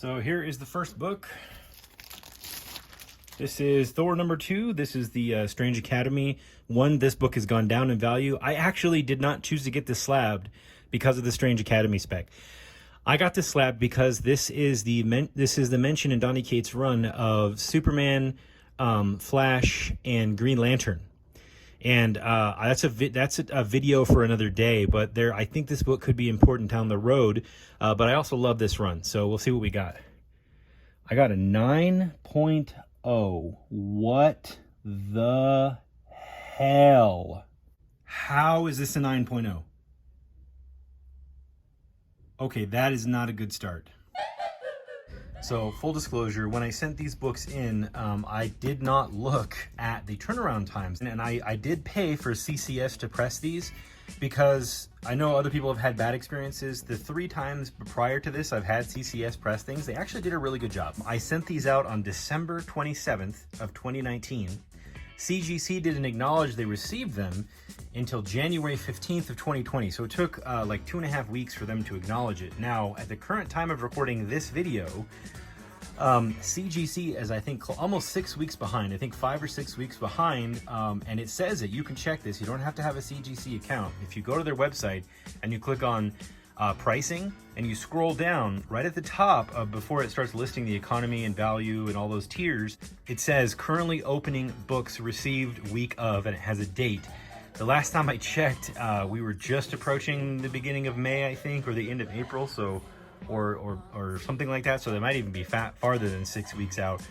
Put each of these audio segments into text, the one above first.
So here is the first book. This is Thor #2. This is the Strange Academy one. This book has gone down in value. I actually did not choose to get this slabbed because of the Strange Academy spec. I got this slabbed because this is the mention in Donny Cates' run of Superman, Flash, and Green Lantern. And that's a video for another day, but I think this book could be important down the road. But I also love this run, so we'll see what we got. I got a 9.0. What the hell? How is this a 9.0? Okay, that is not a good start. So, full disclosure, when I sent these books in, I did not look at the turnaround times. And I did pay for CCS to press these because I know other people have had bad experiences. The 3 times prior to this I've had CCS press things, they actually did a really good job. I sent these out on December 27th of 2019. CGC didn't acknowledge they received them until January 15th of 2020. So it took like 2.5 weeks for them to acknowledge it. Now, at the current time of recording this video, CGC is, I think, almost 6 weeks behind. I think 5 or 6 weeks behind. And it says that you can check this. You don't have to have a CGC account. If you go to their website and you click on pricing and you scroll down right at the top before it starts listing the economy and value and all those tiers, it says currently opening books received week of, and it has a date. The last time I checked, we were just approaching the beginning of May, I think, or the end of April, so or something like that. So they might even be farther than 6 weeks out.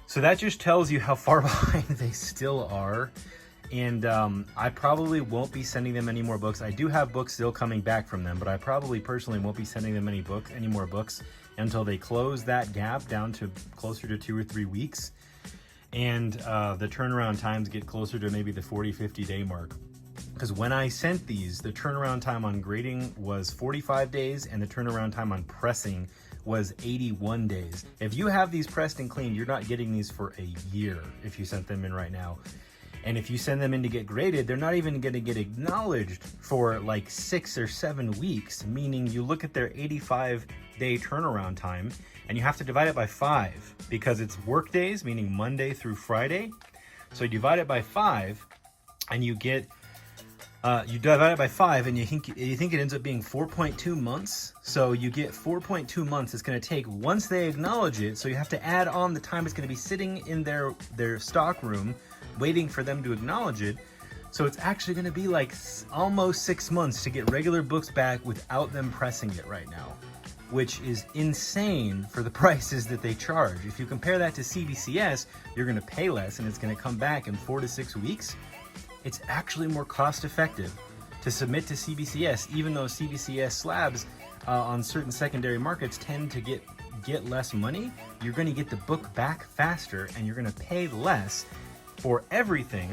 So that just tells you how far behind they still are. And I probably won't be sending them any more books. I do have books still coming back from them, but I probably personally won't be sending them any more books until they close that gap down to closer to 2 or 3 weeks. And the turnaround times get closer to maybe the 40-50 day mark. Because when I sent these, the turnaround time on grading was 45 days and the turnaround time on pressing was 81 days. If you have these pressed and cleaned, you're not getting these for a year if you sent them in right now. And if you send them in to get graded, they're not even going to get acknowledged for like 6 or 7 weeks, meaning you look at their 85-day turnaround time and you have to divide it by 5 because it's work days, meaning Monday through Friday. So you divide it by 5 and you get, you divide it by 5 and you think it ends up being 4.2 months. So you get 4.2 months it's going to take once they acknowledge it. So you have to add on the time it's going to be sitting in their stock room waiting for them to acknowledge it. So it's actually going to be like almost 6 months to get regular books back without them pressing it right now, which is insane for the prices that they charge. If you compare that to CBCS, you're going to pay less and it's going to come back in 4 to 6 weeks. It's actually more cost effective to submit to CBCS, even though CBCS slabs on certain secondary markets tend to get less money. You're going to get the book back faster and you're going to pay less for everything.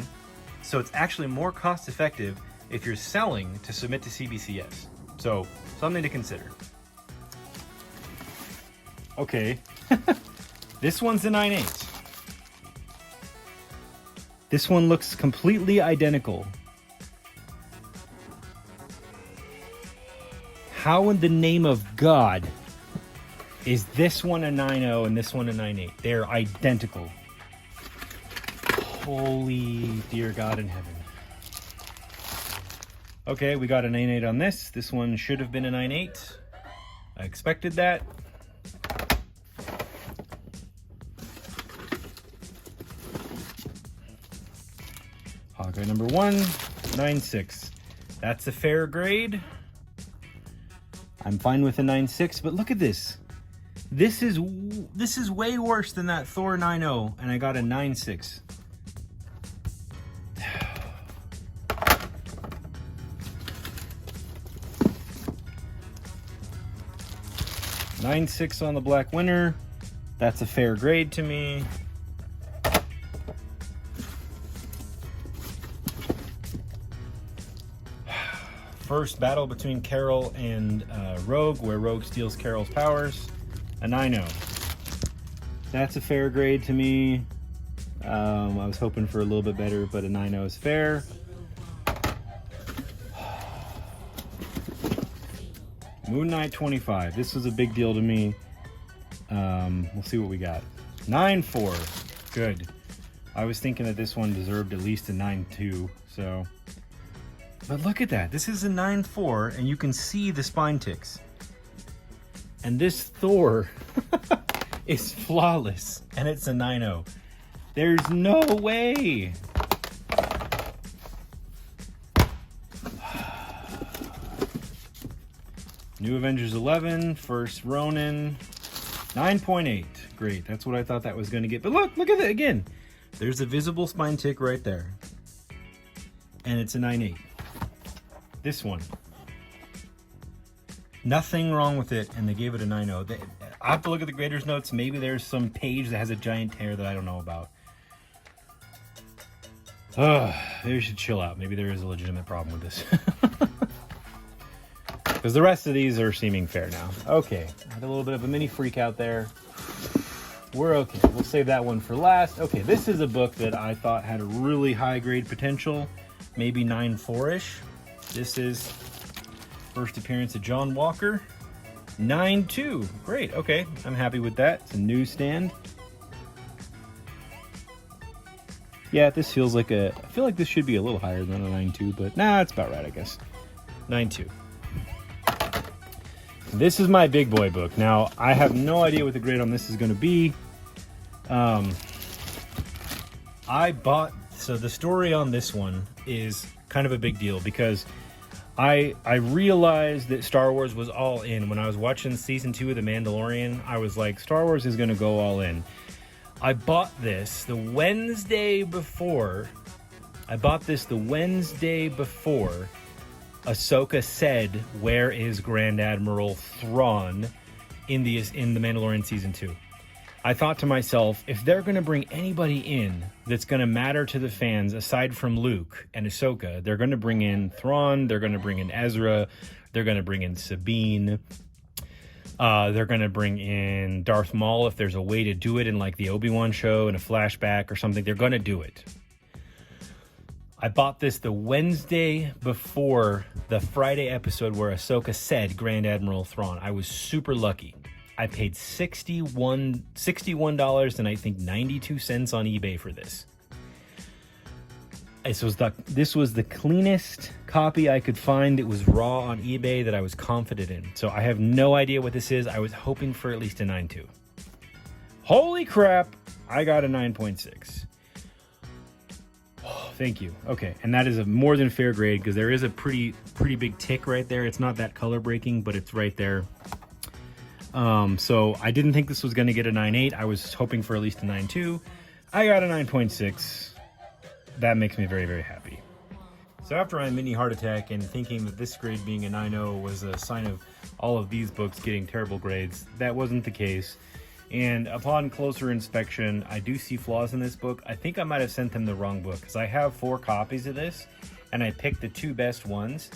So it's actually more cost effective if you're selling to submit to CBCS. So something to consider. Okay, this one's a 9.8. This one looks completely identical. How in the name of God is this one a 9.0 and this one a 9.8? They're identical. Holy dear God in heaven. Okay, we got a 9.8 on this. This one should have been a 9.8. I expected that. Hawkeye #1, 9.6. That's a fair grade. I'm fine with a 9.6, but look at this. This is way worse than that Thor 9.0, and I got a 9.6. 9.6 on the Black Winter. That's a fair grade to me. First battle between Carol and Rogue, where Rogue steals Carol's powers. A 9.0. That's a fair grade to me. I was hoping for a little bit better, but a 9.0 is fair. Moon Knight 25. This was a big deal to me. We'll see what we got. 9.4. Good. I was thinking that this one deserved at least a 9.2, so. But look at that. This is a 9.4, and you can see the spine ticks. And this Thor is flawless, and it's a 9.0. There's no way. New Avengers 11, First Ronin, 9.8. Great, that's what I thought that was going to get. But look at it again. There's a visible spine tick right there. And it's a 9.8. This one. Nothing wrong with it, and they gave it a 9.0. I have to look at the grader's notes. Maybe there's some page that has a giant tear that I don't know about. Maybe you should chill out. Maybe there is a legitimate problem with this. Because the rest of these are seeming fair now. Okay, I had a little bit of a mini freak out there. We're okay. We'll save that one for last. Okay, this is a book that I thought had a really high grade potential. Maybe 9.4-ish. This is first appearance of John Walker. 9.2. Great, okay. I'm happy with that. It's a newsstand. Yeah, this feels like I feel like this should be a little higher than a 9.2, but nah, it's about right, I guess. 9.2. This is my big boy book. Now, I have no idea what the grade on this is going to be. So the story on this one is kind of a big deal because I realized that Star Wars was all in. When I was watching season 2 of The Mandalorian, I was like, Star Wars is going to go all in. I bought this the Wednesday before. Ahsoka said, "Where is Grand Admiral Thrawn?" in the Mandalorian season 2. I thought to myself, if they're going to bring anybody in that's going to matter to the fans aside from Luke and Ahsoka, they're going to bring in Thrawn, they're going to bring in Ezra, they're going to bring in Sabine, they're going to bring in Darth Maul if there's a way to do it in like the Obi-Wan show in a flashback or something. They're going to do it. I bought this the Wednesday before the Friday episode where Ahsoka said Grand Admiral Thrawn. I was super lucky. I paid $61 and I think 92 cents on eBay for this. This was the cleanest copy I could find. It was raw on eBay that I was confident in. So I have no idea what this is. I was hoping for at least a 9.2. Holy crap, I got a 9.6. Thank you. Okay, and that is a more than fair grade because there is a pretty big tick right there. It's not that color breaking, but it's right there. So I didn't think this was going to get a 9.8. I was hoping for at least a 9.2. I got a 9.6. That makes me very, very happy. So after my mini heart attack and thinking that this grade being a 9.0 was a sign of all of these books getting terrible grades, that wasn't the case. And upon closer inspection, I do see flaws in this book. I think I might have sent them the wrong book because I have 4 copies of this and I picked the 2 best ones.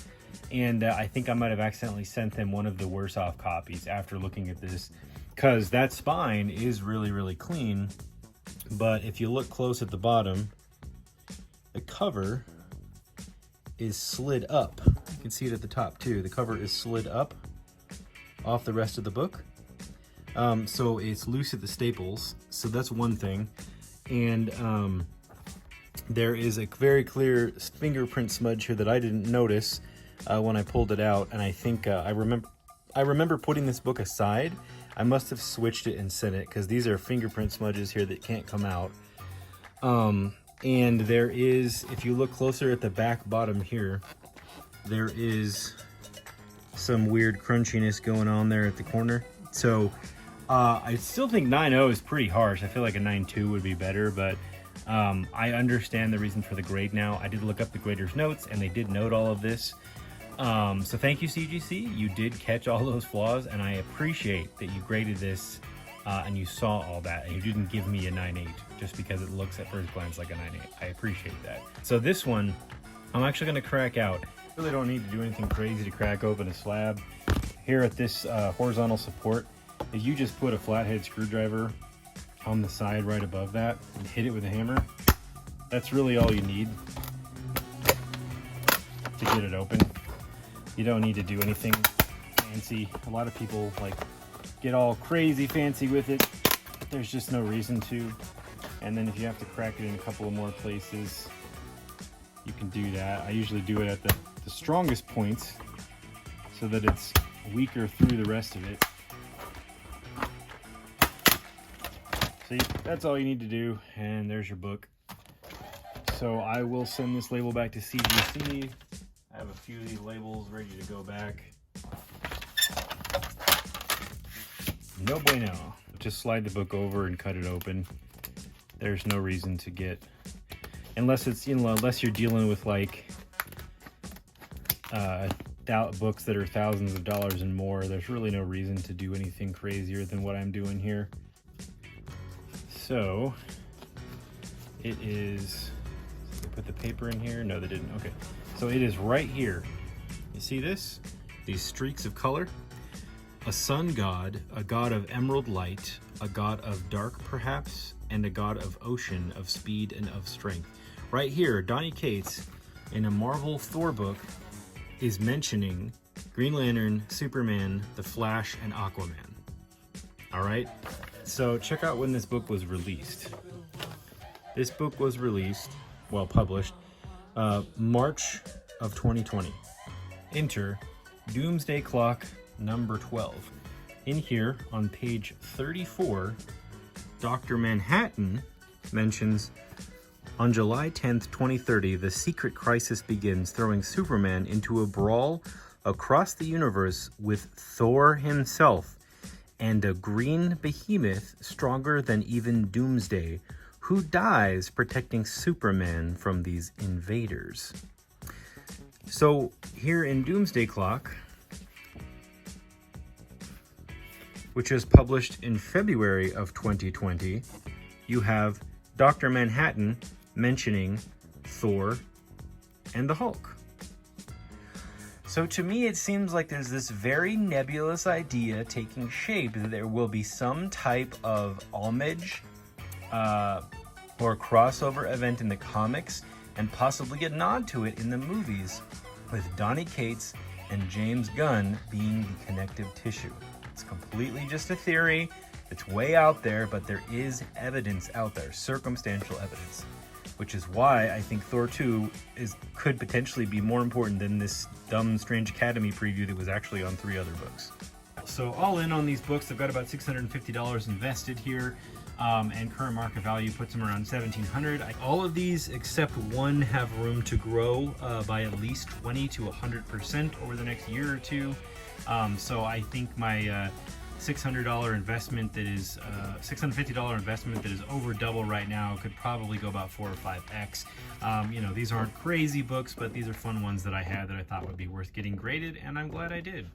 And I think I might have accidentally sent them one of the worse off copies after looking at this because that spine is really, really clean. But if you look close at the bottom, the cover is slid up. You can see it at the top too. The cover is slid up off the rest of the book. So it's loose at the staples. So that's one thing. And there is a very clear fingerprint smudge here that I didn't notice when I pulled it out. And I think I remember putting this book aside. I must have switched it and sent it because these are fingerprint smudges here that can't come out. And there is, if you look closer at the back bottom here, there is some weird crunchiness going on there at the corner. So I still think 9.0 is pretty harsh. I feel like a 9.2 would be better, but I understand the reason for the grade now. I did look up the grader's notes and they did note all of this. So thank you, CGC. You did catch all those flaws and I appreciate that you graded this and you saw all that and you didn't give me a 9.8 just because it looks at first glance like a 9.8. I appreciate that. So this one, I'm actually going to crack out. Really don't need to do anything crazy to crack open a slab. Here at this horizontal support, is you just put a flathead screwdriver on the side right above that and hit it with a hammer. That's really all you need to get it open. You don't need to do anything fancy. A lot of people like get all crazy fancy with it. There's just no reason to. And then if you have to crack it in a couple of more places, you can do that. I usually do it at the strongest points so that it's weaker through the rest of it. See, that's all you need to do, and there's your book. So I will send this label back to CGC. I have a few of these labels ready to go back. No bueno. Just slide the book over and cut it open. There's no reason to get, unless it's, you know, unless you're dealing with like books that are thousands of dollars and more, there's really no reason to do anything crazier than what I'm doing here. So it is, did they put the paper in here? No, they didn't. Okay. So it is right here. You see this? These streaks of color? A sun god, a god of emerald light, a god of dark perhaps, and a god of ocean, of speed and of strength. Right here, Donny Cates, in a Marvel Thor book, is mentioning Green Lantern, Superman, The Flash, and Aquaman. All right? So check out when this book was released. This book was released, well, published, March of 2020. Enter Doomsday Clock number 12. In here, on page 34, Dr. Manhattan mentions, on July 10th, 2030, the secret crisis begins, throwing Superman into a brawl across the universe with Thor himself and a green behemoth stronger than even Doomsday, who dies protecting Superman from these invaders. So here in Doomsday Clock, which is published in February of 2020, you have Dr. Manhattan mentioning Thor and the Hulk. So to me, it seems like there's this very nebulous idea taking shape that there will be some type of homage or crossover event in the comics, and possibly a nod to it in the movies, with Donny Cates and James Gunn being the connective tissue. It's completely just a theory. It's way out there, but there is evidence out there, circumstantial evidence, which is why I think Thor 2 could potentially be more important than this dumb Strange Academy preview that was actually on 3 other books. So all in on these books, I've got about $650 invested here, and current market value puts them around $1,700. All of these except one have room to grow by at least 20 to 100% over the next year or two. So I think my $600 investment that is $650 investment that is over double right now could probably go about 4 or 5x. You know, these aren't crazy books, but these are fun ones that I had that I thought would be worth getting graded, and I'm glad I did.